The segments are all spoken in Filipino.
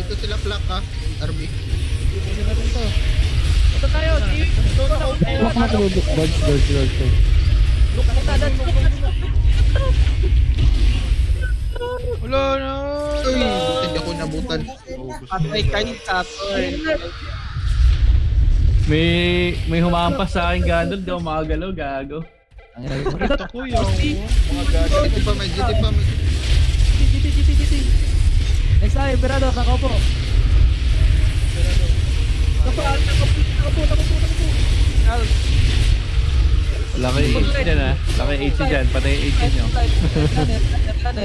Dito sila plak ha. RB. Pwede natin to. Ito tayo. Look na to. Dodge. Wala na. Uy, hindi ako nabutan. Patay kayo sa turn. May humahampas sa akin gano'n, di ako makagalaw, gago. Ito ko yung mga gago. GT pa, may GT pa. Next time, Berado, nakaupo. Nakaupo. Wala kayo 80 dyan ha. Wala kayo 80 dyan, patay 80 nyo.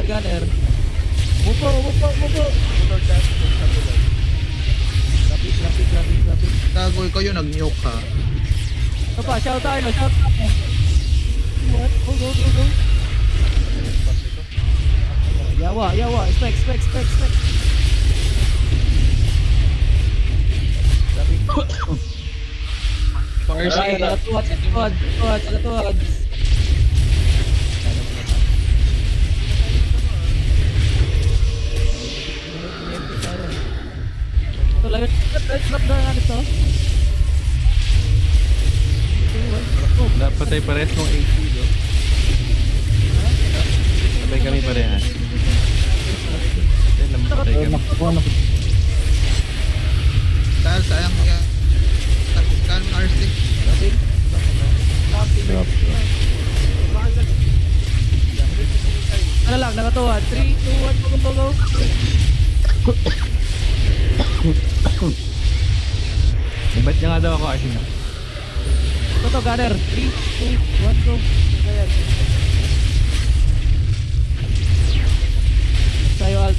Gunner. Upo. Lapit. Tagoy kayo, nag-nuke ha. Ito pa, shout tayo. What? Go. Yawa. Spec. Tuwad. Ito lang. Let's na ito. Dapat tayo pares ng 80 do. Sabay kami parehas. Patay kami. Dahil sayang yan. Saan RC? Ano lang, nakatuwad. 3, 2, 1, go. Ba't niya nga daw ako asin na? Ito, Gunner. 3, 2, 1, go. Ayan. Tayo, Alt.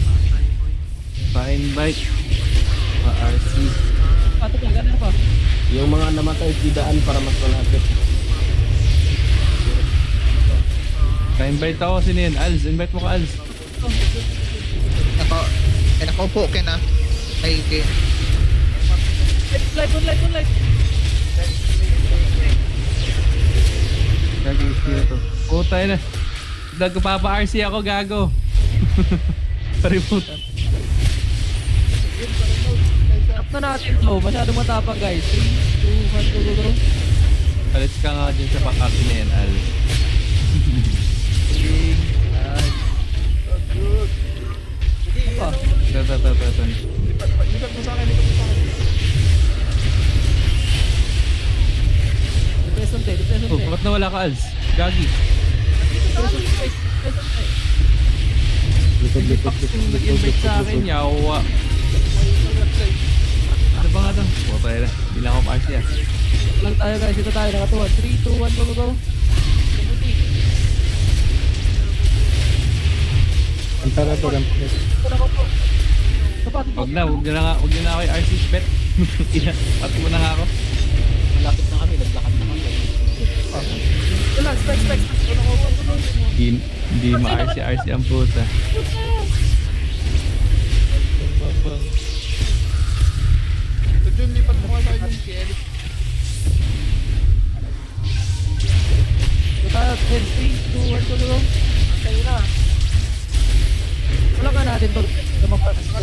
Fine bike. RC. Ito pa, Gunner pa. Yung mga namatay didaan para mas malapit. Pa-invite ako, sino yun? Alz, invite mo ka Alz. Nakaupo ka na. Ay, okay. Moonlight. Gagi, sino to? Puta yun na. Nagpapa-RC ako, gago. Paributan. Tap na natin to. Masyadong matapang, guys. 3, 2, 1, go. Alis ka nga dyan sa pang-RC na yan, Alz. Apa? Ito. Lipat mo sa akin. Depression Oh, bakit nawala ka, Alz? Gagi. Nag-invite sa akin, yawa. Ano ba nga daw? Puta yun na. Hindi lang ako pa-RC ah. Lang tayo, guys. Ito tayo. Nakatuwad. 3, 2, 1, go. Ang tara to, Huwag na ako yung RC bet. Pati mo na nga ako. malapit na kami, naglakad na kami. Relax, spec. Hindi ma-RC ang puta. Ito dyan, lipat mo tayo yung KL. Ito tayo. 3, 2, 1, go. Tayo na. Wala ka natin to. Ito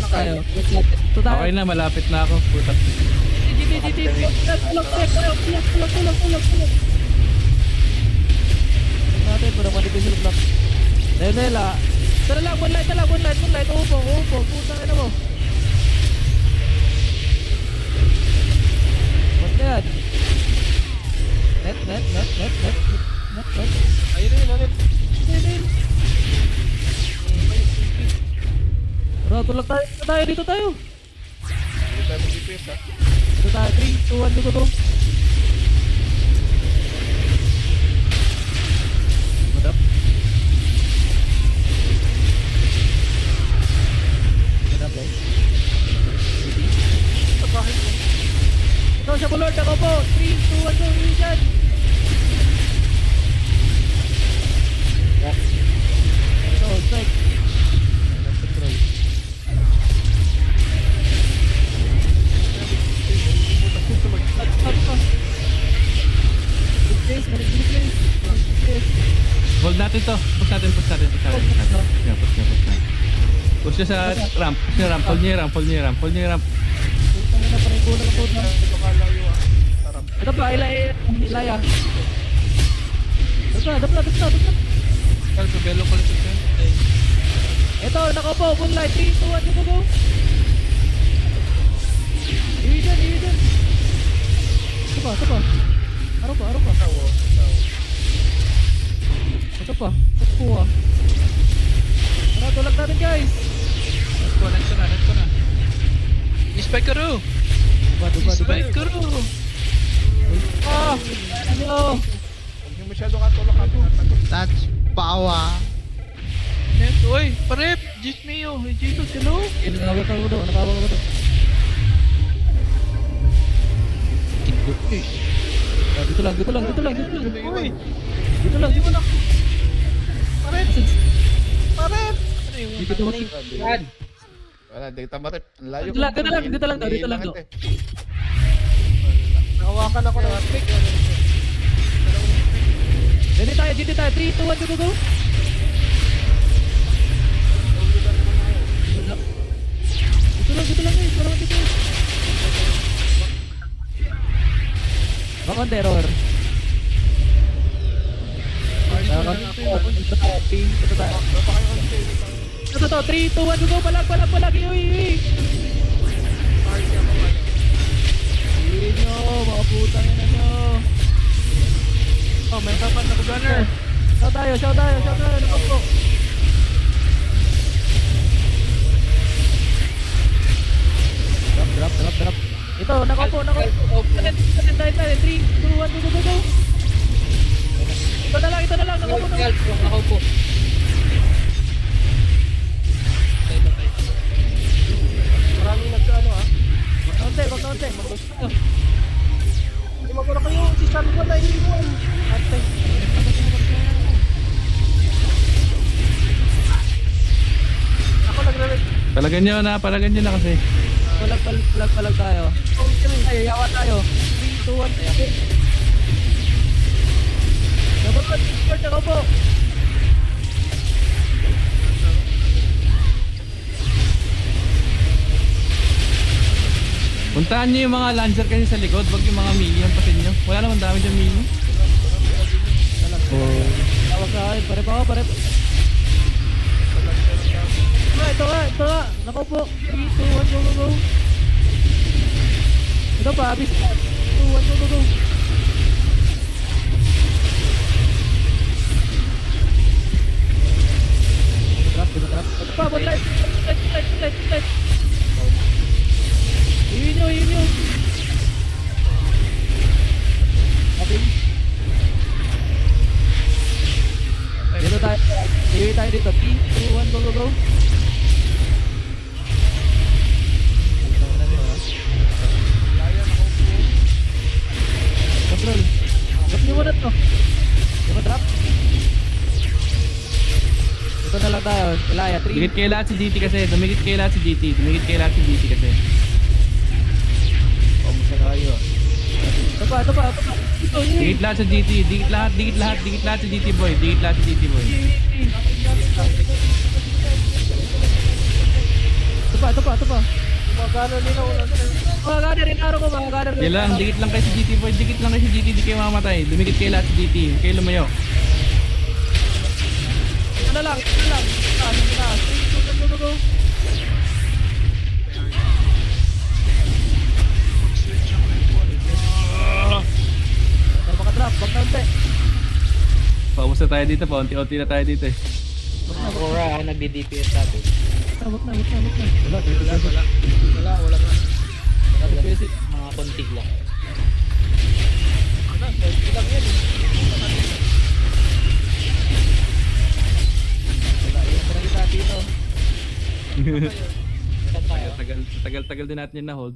tayo. Ito tayo. Okay na, malapit na ako. Puta. Tulak. Natin, para manipis yung block. Nela. Tara lang, moonlight. Upo. Puta ka na mo. What's that? Net. Ayun na yun. Bro, tulak tayo. Dito tayo. Hindi tayo mag-DPS ha. Dito tayo. 3, 2, 1, go. Madap. Guys. Ito siya bulord. Ako po. 3, 2, 1, go. Isan. Ito, strike. Hold natin to. Push natin. Yeah, push na. Push niya sa ramp. Push niya ramp. Hold niya yung ramp. Hold niya yung ramp. Hold niya yung ramp. Putang ina, parang kulang ako na. Ito kalayo ah. Sarap. Ito pa, Ilaya. Dapla. Kal, kabelo ko lang sa tent. Ay. Ito, nakaupo, moonlight, 3, 2, 1, go. Iwi dyan. Ito pa. Araw pa. Ito pa, kuha. Tara, tulak natin guys. Let's go na. Spike ka ro. Duba. Spike ka ro. Ano? Huwag niyo masyado katulak ako. That's power. Net, oy, parep. Jit mio. Hey, Jesus, hello. Nakawag ka mo doon. Dito lang. Uy. Dito lang. Parep. Dito lang. Wala, di tamarip. Ang layo. Dito lang daw. Nakawakan ako ng stick. Dito tayo. 3, 2, 1, go. Dito lang guys. Parang dito. Bakon terror. Ito tayo. Ito, 3, 2, 1, go. Palag. Uy. Uy nyo, mga putang ina nyo. Oh, may kapan na gunner. Shout tayo. Nakaupo. Drop. Ito, nakaupo. Tayo. 3, 2, 1, go. Ito na lang. Nakaupo. Maraming nagkaano ah. Konti. Hindi magkala kayo. Si San ko na iwan. Ate. Ako nagre-red. Palagan nyo na kasi. Palag tayo. Yawa tayo. 3, 2, 1. Dapat Discord ako po. Puntahan nyo yung mga lancer kasi sa likod. Wag yung mga minion pasin nyo. Wala naman dami dyan minion. Tawag sa akin. Pare. Ito nga. Nakaupo. 3, 2, 1, go. Ito pa, abis. 2, 1, go. Drop. Ito pa, light. Yun nyo. Okay. Dito tayo. Iwi tayo dito. 3, 2, 1, go. Control. Drop nyo muna to. Drop. Ito na lang tayo. Ilaya, 3. Dumikit kayo lahat si GT kasi. Dumikit kayo lahat si GT kasi. Ito pa. Ito, Dikit lahat sa GT. Dikit lahat sa GT boy. Ito pa. Magkano nila wala na. Mga gunner, inaro ko mga gunner. Yan lang, dikit lang kayo sa GT boy. Di kayo mamamatay. Dumikit kayo lahat sa GT. Huwag kayo lumayo. Ito na lang. Go. Drop, wag na unti. Paubos na tayo dito. Paunti-unti na tayo dito eh. Aurora, nagdi-DPS natin. Wag na. Wala nga. Mga konti lang. Ilang yan eh. Dito. Saan tayo? Tagal din natin yun na hold.